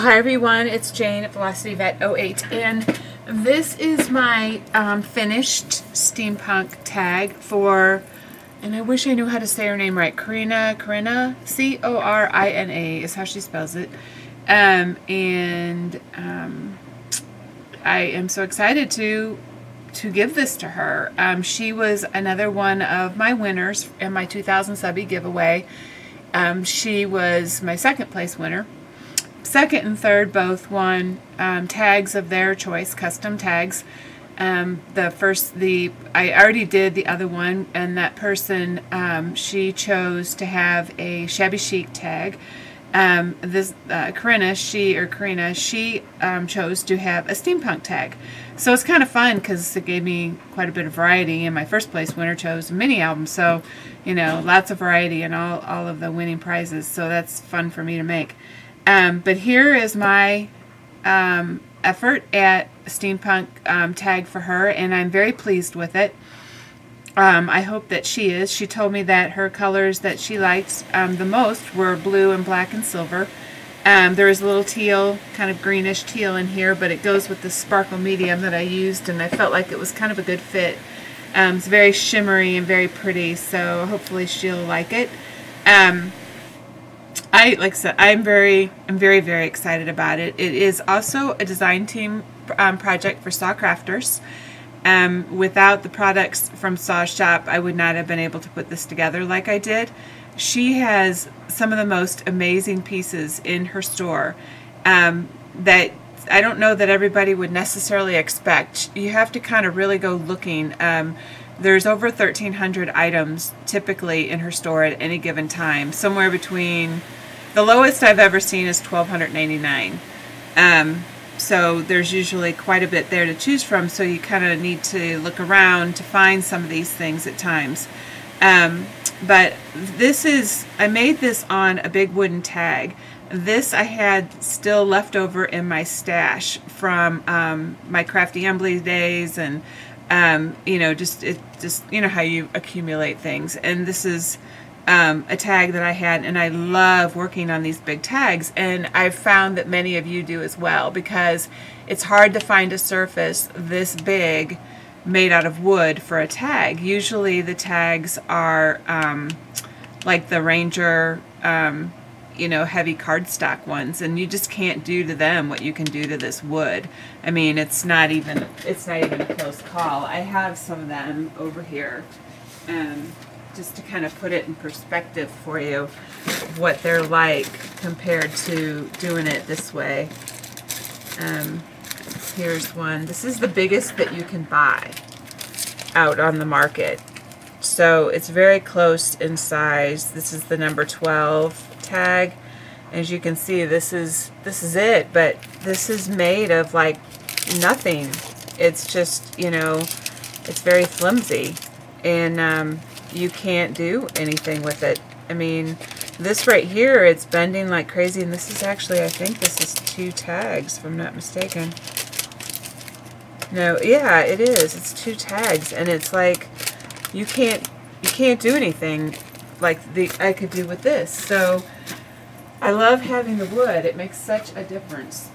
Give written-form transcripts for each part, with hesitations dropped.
Hi everyone, it's Jane at Velocity Vet 08, and this is my finished steampunk tag for, and I wish I knew how to say her name right, Corina, C-O-R-I-N-A is how she spells it, I am so excited to give this to her. She was another one of my winners in my 2000 subby giveaway. She was my second place winner. Second and third both won tags of their choice, custom tags. I already did the other one, and that person, she chose to have a shabby chic tag. Corina, she chose to have a steampunk tag. So it's kind of fun because it gave me quite a bit of variety, and my first place winner chose a mini album, so you know, lots of variety in all of the winning prizes, so that's fun for me to make. But here is my effort at a steampunk tag for her, and I'm very pleased with it. I hope that she is. She told me that her colors that she liked the most were blue and black and silver. There is a little teal, kind of greenish teal in here, but it goes with the sparkle medium that I used, and I felt like it was kind of a good fit. It's very shimmery and very pretty, so hopefully she'll like it. Like I said, I'm very, very excited about it. It is also a design team project for SaCrafters. Without the products from Saw Shop, I would not have been able to put this together like I did. She has some of the most amazing pieces in her store that I don't know that everybody would necessarily expect. You have to kind of really go looking. There's over 1,300 items typically in her store at any given time. Somewhere between, the lowest I've ever seen is $1,289. So there's usually quite a bit there to choose from, so you kind of need to look around to find some of these things at times. But this is, I made this on a big wooden tag. This I had still left over in my stash from my Crafty Embley days, and you know, just you know how you accumulate things. And this is a tag that I had, and I love working on these big tags, and I've found that many of you do as well, because it's hard to find a surface this big made out of wood for a tag. Usually the tags are like the Ranger you know, heavy cardstock ones, and you just can't do to them what you can do to this wood. I mean, it's not even a close call. I have some of them over here, just to kind of put it in perspective for you, what they're like compared to doing it this way. Here's one. This is the biggest that you can buy out on the market. So it's very close in size. This is the number 12 tag. As you can see, this is it, but this is made of like nothing. It's just, you know, it's very flimsy, and you can't do anything with it. I mean, this right here, it's bending like crazy, and this is actually, I think this is 2 tags if I'm not mistaken. No, yeah, it is. It's 2 tags, and it's like you can't do anything like I could do with this. So I love having the wood. It makes such a difference.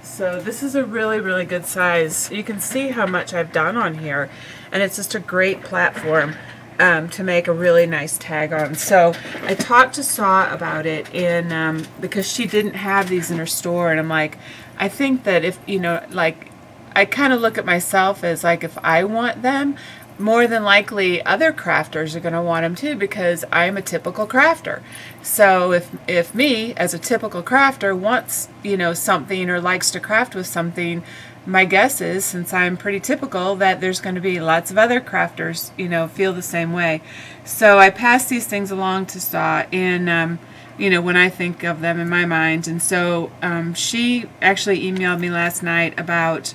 So this is a really good size. You can see how much I've done on here, and it's just a great platform to make a really nice tag on. So I talked to Saw about it, and because she didn't have these in her store, and I'm like, I think that if, you know, like, I kind of look at myself as like, if I want them, more than likely other crafters are going to want them too, because I'm a typical crafter. So if me as a typical crafter wants, you know, something, or likes to craft with something, my guess is, since I'm pretty typical, that there's going to be lots of other crafters, you know, feel the same way. So I pass these things along to Saw, and you know, when I think of them in my mind. And so she actually emailed me last night about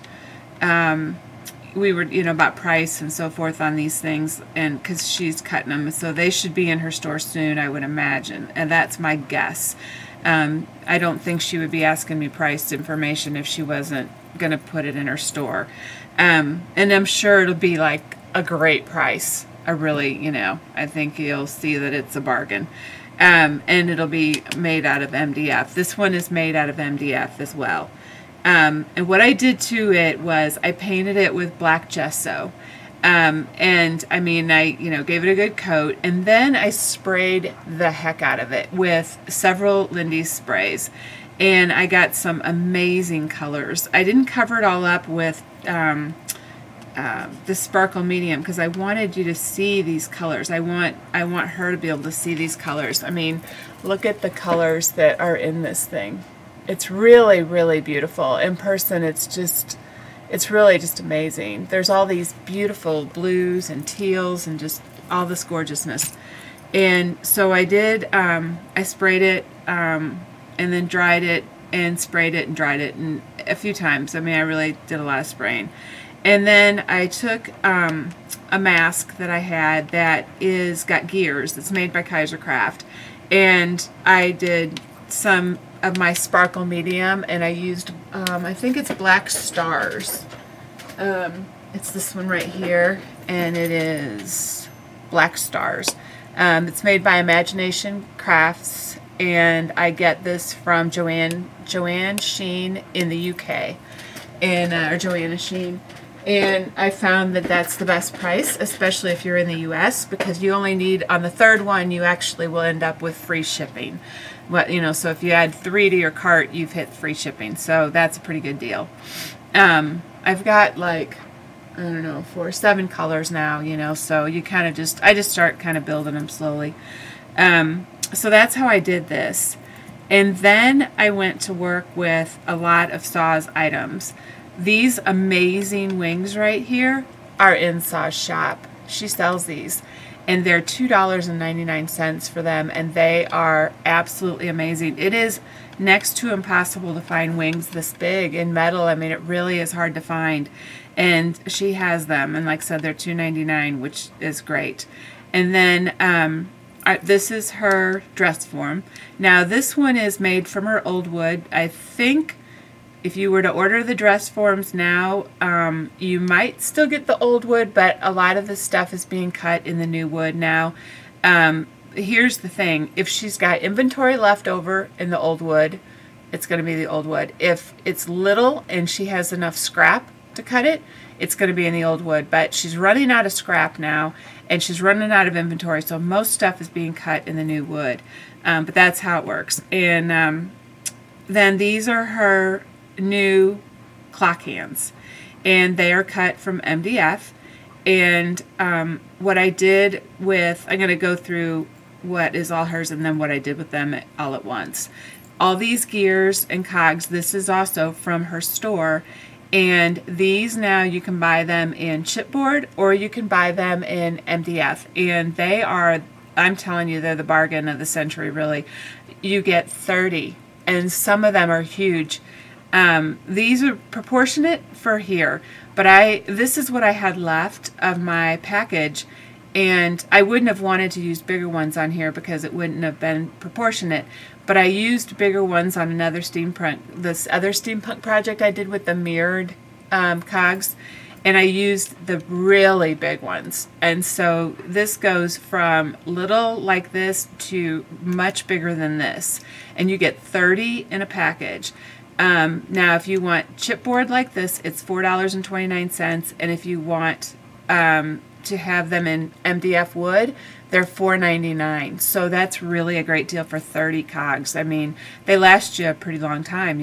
we were, you know, about price and so forth on these things, and because she's cutting them, so they should be in her store soon, I would imagine, and that's my guess. I don't think she would be asking me price information if she wasn't going to put it in her store, and I'm sure it'll be like a great price. I really, you know, I think you'll see that it's a bargain. and it'll be made out of MDF. This one is made out of MDF as well. And what I did to it was I painted it with black gesso. And I mean, I, gave it a good coat, and then I sprayed the heck out of it with several Lindy's sprays, and I got some amazing colors. I didn't cover it all up with the sparkle medium because I wanted you to see these colors. I want her to be able to see these colors. I mean, look at the colors that are in this thing. It's really, really beautiful. In person, it's really just amazing. There's all these beautiful blues and teals and just all this gorgeousness. And so I did, I sprayed it and then dried it and sprayed it and dried it and a few times. I mean, I really did a lot of spraying. And then I took a mask that I had that got gears. It's made by Kaisercraft. And I did some of my sparkle medium, and I used, I think it's Black Stars. It's this one right here, and it is Black Stars. It's made by Imagination Crafts, and I get this from Joanne Sheen in the UK, and or Joanna Sheen. And I found that that's the best price, especially if you're in the US, because you only need, on the third one, you actually will end up with free shipping. So if you add 3 to your cart, you've hit free shipping. So that's a pretty good deal. I've got like, I don't know, 7 colors now, so you kind of just, I just start kind of building them slowly. So that's how I did this. And then I went to work with a lot of Saw's items. These amazing wings right here are in Saw's shop. She sells these, and they're $2.99 for them, and they are absolutely amazing. It is next to impossible to find wings this big in metal. I mean, it really is hard to find, and she has them, and like I said, they're $2.99, which is great. And then this is her dress form. Now this one is made from her old wood. I think if you were to order the dress forms now, you might still get the old wood, but a lot of the stuff is being cut in the new wood now. Here's the thing. If she's got inventory left over in the old wood, it's going to be the old wood. If it's little and she has enough scrap to cut it, it's going to be in the old wood. But she's running out of scrap now, and she's running out of inventory, so most stuff is being cut in the new wood. But that's how it works. And then these are her new clock hands, and they are cut from MDF. And what I did with, I'm going to go through what is all hers and then what I did with them all at once. All these gears and cogs, this is also from her store, and these now you can buy them in chipboard or you can buy them in MDF, and they are, I'm telling you, they're the bargain of the century, really. You get 30, and some of them are huge. These are proportionate for here, but this is what I had left of my package, and I wouldn't have wanted to use bigger ones on here because it wouldn't have been proportionate, but I used bigger ones on another this other steampunk project I did with the mirrored cogs, and I used the really big ones. And so this goes from little like this to much bigger than this, and you get 30 in a package. Now if you want chipboard like this, it's $4.29, and if you want to have them in MDF wood, they're $4.99. So that's really a great deal for 30 cogs. I mean, they last you a pretty long time,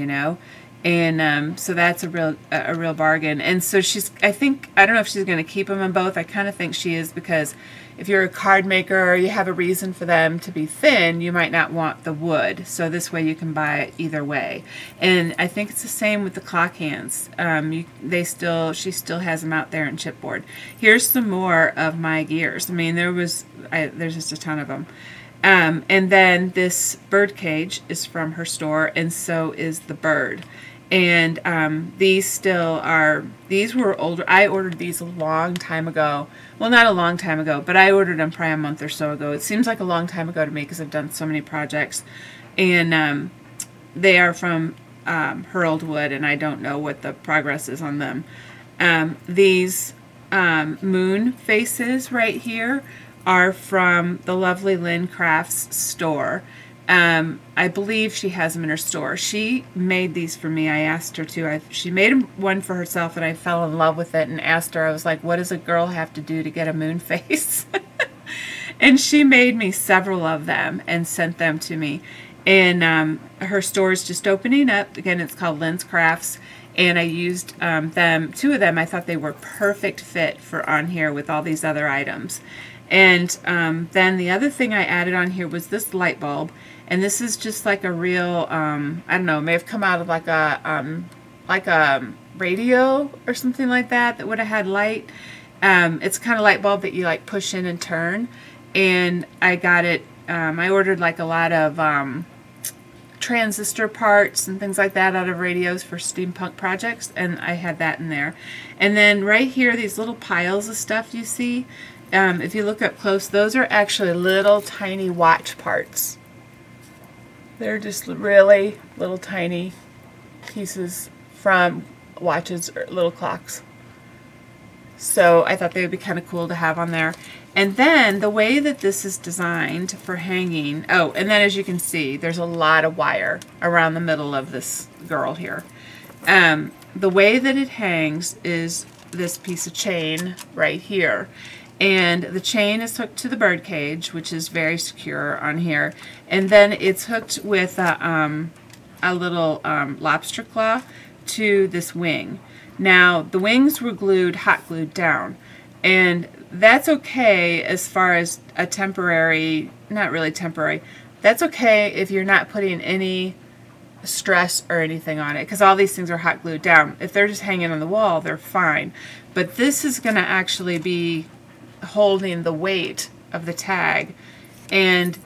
and so that's a real bargain. And so I don't know if she's going to keep them in both. I kind of think she is, because if you're a card maker or you have a reason for them to be thin, you might not want the wood. So this way you can buy it either way. And I think it's the same with the clock hands. She still has them out there in chipboard. Here's some more of my gears. I mean, there's just a ton of them. And then this bird cage is from her store, and so is the bird. And these were older. I ordered these a long time ago. Well, not a long time ago, but I ordered them probably a month or so ago. It seems like a long time ago to me because I've done so many projects. And they are from her old wood, and I don't know what the progress is on them. These moon faces right here are from the lovely Lynn Crafts store. I believe she has them in her store. She made these for me. I asked her to. She made one for herself, and I fell in love with it and asked her, I was like, what does a girl have to do to get a moon face? And she made me several of them and sent them to me. And her store is just opening up. Again, it's called Lynn's Crafts. And I used them, 2 of them. I thought they were perfect fit for on here with all these other items. And then the other thing I added on here was this light bulb. And this is just like a real, I don't know, it may have come out of like a radio or something like that would have had light. It's kind of light bulb that you like push in and turn. And I got it, I ordered like a lot of transistor parts and things like that out of radios for steampunk projects, and I had that in there. And then right here, these little piles of stuff you see, if you look up close, those are actually little tiny watch parts. They're just really little tiny pieces from watches or little clocks. So I thought they would be kind of cool to have on there. And then the way that this is designed for hanging, oh, and then as you can see, there's a lot of wire around the middle of this girl here. The way that it hangs is this piece of chain right here. And the chain is hooked to the bird cage, which is very secure on here. And then it's hooked with a little lobster claw to this wing. Now, the wings were glued, hot glued down. And that's okay as far as a temporary, not really temporary, that's okay if you're not putting any stress or anything on it, because all these things are hot glued down. If they're just hanging on the wall, they're fine. But this is going to actually be holding the weight of the tag, and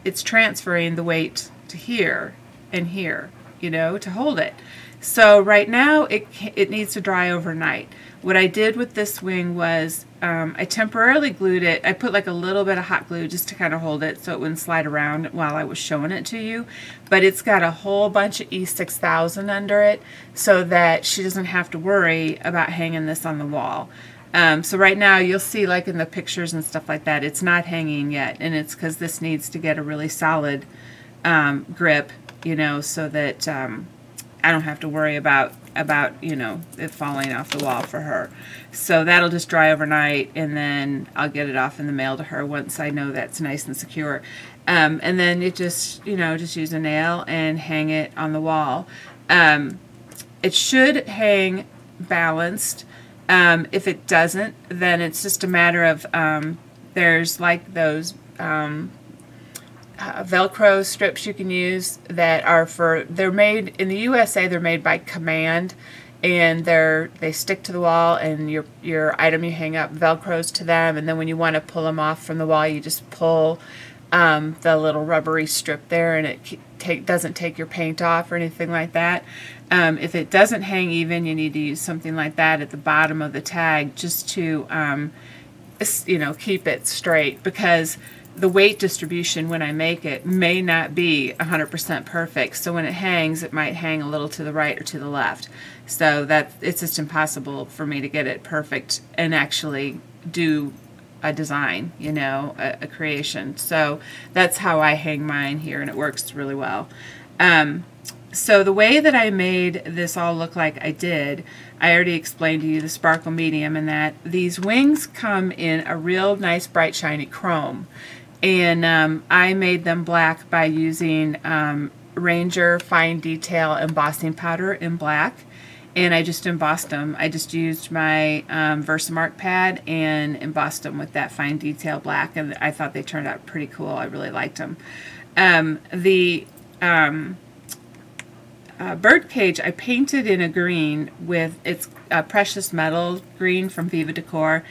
it's transferring the weight to here and here, you know, to hold it. So right now it needs to dry overnight. What I did with this wing was I temporarily glued it. I put like a little bit of hot glue just to kind of hold it so it wouldn't slide around while I was showing it to you. But it's got a whole bunch of E6000 under it so that she doesn't have to worry about hanging this on the wall. So right now you'll see, like in the pictures and stuff like that, it's not hanging yet, and it's because this needs to get a really solid grip, you know, so that I don't have to worry about you know, it falling off the wall for her. So that'll just dry overnight, and then I'll get it off in the mail to her once I know that's nice and secure. And then it just, you know, just use a nail and hang it on the wall. It should hang balanced. If it doesn't, then it's just a matter of there's like those Velcro strips you can use that are they're made in the USA. They're made by Command, and they stick to the wall, and your item you hang up Velcros to them, and then when you want to pull them off from the wall, you just pull the little rubbery strip there, and it doesn't take your paint off or anything like that. If it doesn't hang even, you need to use something like that at the bottom of the tag just to you know, keep it straight, because the weight distribution when I make it may not be 100% perfect. So when it hangs, it might hang a little to the right or to the left. So it's just impossible for me to get it perfect and actually do a design, you know, a creation. So that's how I hang mine here, and it works really well. So the way that I made this all look like I did, I already explained to you the sparkle medium, and that these wings come in a real nice bright shiny chrome. And I made them black by using Ranger Fine Detail embossing powder in black, and I just embossed them. I just used my Versamark pad and embossed them with that Fine Detail black, and I thought they turned out pretty cool. I really liked them. The bird cage I painted in a green with its precious metal green from Viva Decor,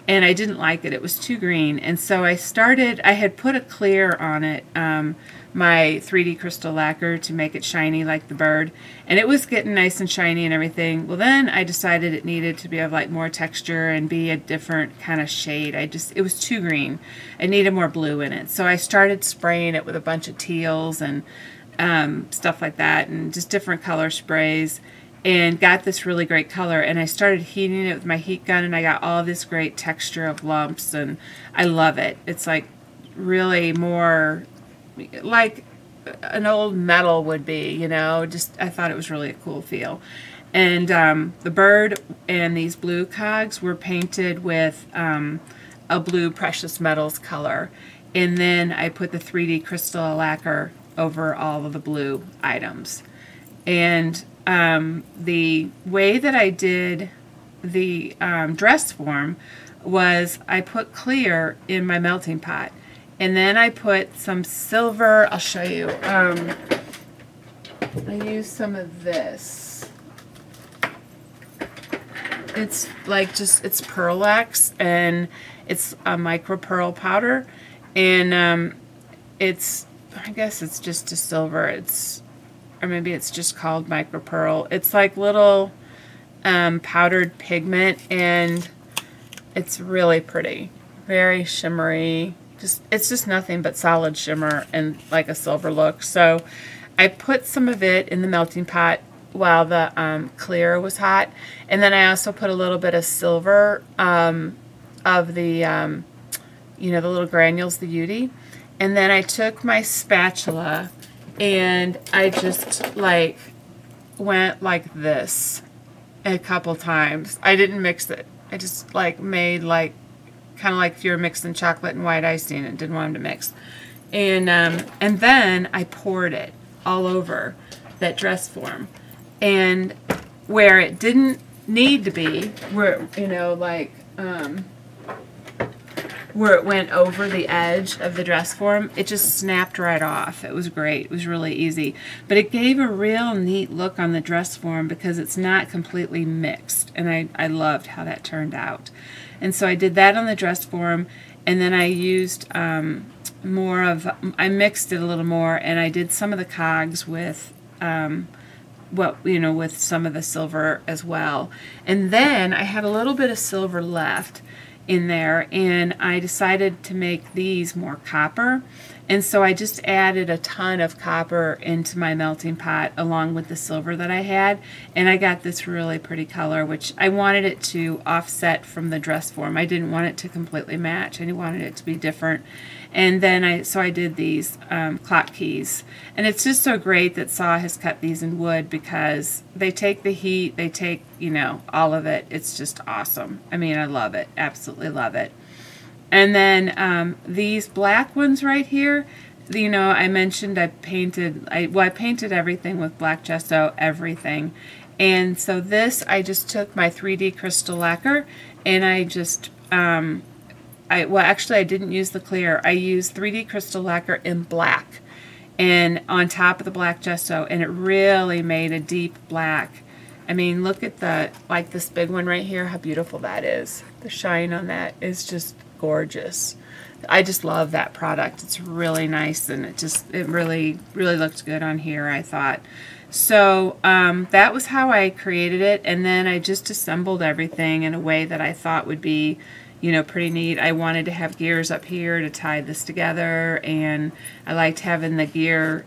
and I didn't like it. It was too green, and so I had put a clear on it, my 3D crystal lacquer, to make it shiny like the bird, and it was getting nice and shiny and everything. Well, then I decided it needed to be of like more texture and be a different kind of shade. It was too green. I needed more blue in it, so I started spraying it with a bunch of teals and stuff like that, and just different color sprays. and got this really great color, and I started heating it with my heat gun, and I got all this great texture of lumps, and I love it. It's like really more like an old metal would be, you know. Just I thought it was really a cool feel. And the bird and these blue cogs were painted with a blue precious metals color, and then I put the 3D crystal lacquer over all of the blue items. And the way that I did the dress form was I put clear in my melting pot, and then I put some silver. I'll show you. I used some of this. It's like it's Pearl-X, and it's a micro pearl powder, and it's, I guess it's just a silver. Or maybe it's just called micro pearl. It's like little powdered pigment, and it's really pretty, very shimmery. It's just nothing but solid shimmer and like a silver look. So I put some of it in the melting pot while the clear was hot, and then I also put a little bit of silver of the you know, the little granules, the UD, and then I took my spatula and I just like went like this a couple times. I didn't mix it. I just like made like kind of like if you were mixing chocolate and white icing and didn't want them to mix. And then I poured it all over that dress form. And where it didn't need to be, where, you know, like where it went over the edge of the dress form, it just snapped right off. It was great. It was really easy. But it gave a real neat look on the dress form because it's not completely mixed. And I loved how that turned out. And so I did that on the dress form, and then I used more of, I mixed it a little more, and I did some of the cogs with well, you know, with some of the silver as well. And then I had a little bit of silver left in there, and I decided to make these more copper, and so I just added a ton of copper into my melting pot along with the silver that I had, and I got this really pretty color, which I wanted it to offset from the dress form. I didn't want it to completely match. I wanted it to be different. And then I did these clock keys, and it's just so great that Saw has cut these in wood because they take the heat, they take, you know, all of it. It's just awesome. I mean, I love it, absolutely love it. And then these black ones right here, you know, I mentioned I painted everything with black gesso, everything. And so this, I just took my 3D crystal lacquer, and I just well, actually, I didn't use the clear. I used 3D crystal lacquer in black, and on top of the black gesso, and it really made a deep black. I mean, look at like this big one right here, how beautiful that is. The shine on that is just gorgeous. I just love that product. It's really nice, and it really looked good on here, I thought. So that was how I created it, and then I just assembled everything in a way that I thought would be, you know, pretty neat. I wanted to have gears up here to tie this together, and I liked having the gear,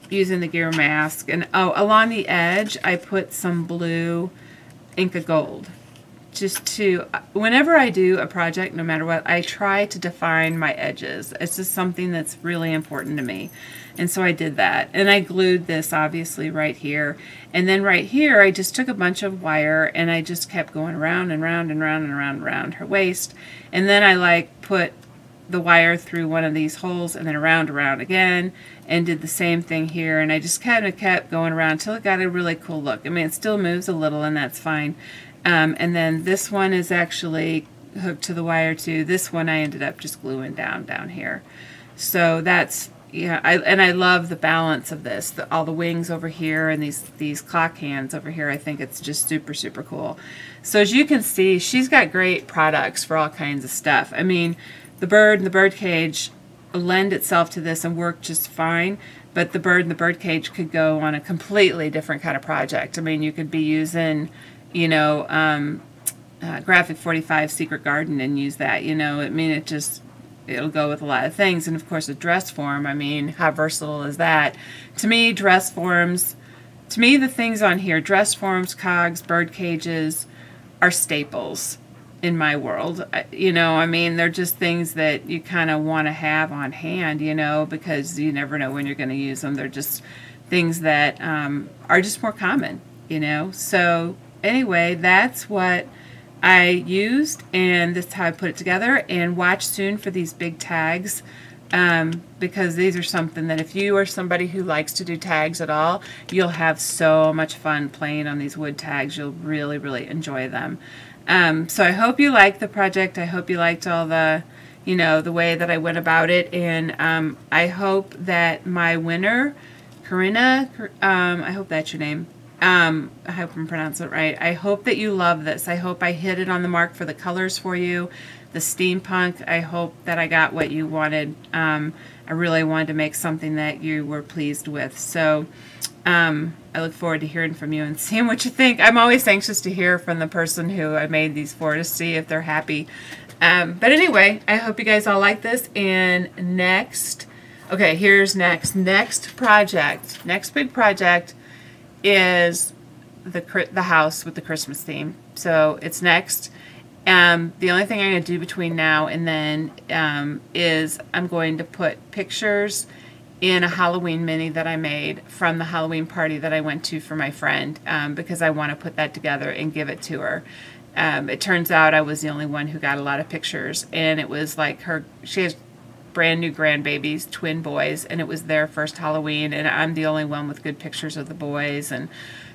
using the gear mask. And oh, along the edge, I put some blue Inca Gold. Just to, whenever I do a project, no matter what, I try to define my edges. It's just something that's really important to me. And so I did that. And I glued this obviously right here. And then right here, I just took a bunch of wire, and I just kept going around and round and round and around and around her waist. And then I like put the wire through one of these holes and then around again, and did the same thing here. And I just kind of kept going around until it got a really cool look. I mean, it still moves a little, and that's fine. And then this one is actually hooked to the wire too. This one I ended up just gluing down here. So that's, yeah, I love the balance of this. All the wings over here and these clock hands over here. I think it's just super cool. So as you can see, she's got great products for all kinds of stuff. I mean, the bird and the bird cage lend itself to this and work just fine. But the bird and the bird cage could go on a completely different kind of project. I mean, you could be using, you know, Graphic 45 Secret Garden and use that, you know. I mean, it'll go with a lot of things. And of course, a dress form, I mean, how versatile is that? To me, dress forms to me, the things on here, dress forms, cogs, bird cages, are staples in my world. You know, I mean, they're just things that you kind of want to have on hand, you know, because you never know when you're going to use them. They're just things that are just more common, you know. So anyway, that's what I used, and this is how I put it together. And watch soon for these big tags, because these are something that if you are somebody who likes to do tags at all, you'll have so much fun playing on these wood tags. You'll really, really enjoy them. So I hope you liked the project. I hope you liked all the, you know, the way that I went about it. And I hope that my winner, Corinna, I hope that's your name. I hope I'm pronouncing it right. I hope that you love this. I hope I hit it on the mark for the colors for you. The steampunk, I hope that I got what you wanted. I really wanted to make something that you were pleased with. So I look forward to hearing from you and seeing what you think. I'm always anxious to hear from the person who I made these for, to see if they're happy. But anyway, I hope you guys all like this. And next, okay, here's next. Next project, next big project is the house with the Christmas theme. So it's next. The only thing I'm going to do between now and then is I'm going to put pictures in a Halloween mini that I made from the Halloween party that I went to for my friend, because I want to put that together and give it to her. It turns out I was the only one who got a lot of pictures, and it was like she has brand new grandbabies, twin boys, and it was their first Halloween, and I'm the only one with good pictures of the boys, and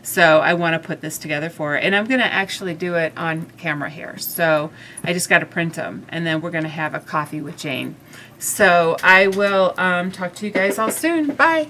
so I want to put this together for her. And I'm going to actually do it on camera here, so I just got to print them, and then we're going to have a coffee with Jane. So I will talk to you guys all soon. Bye!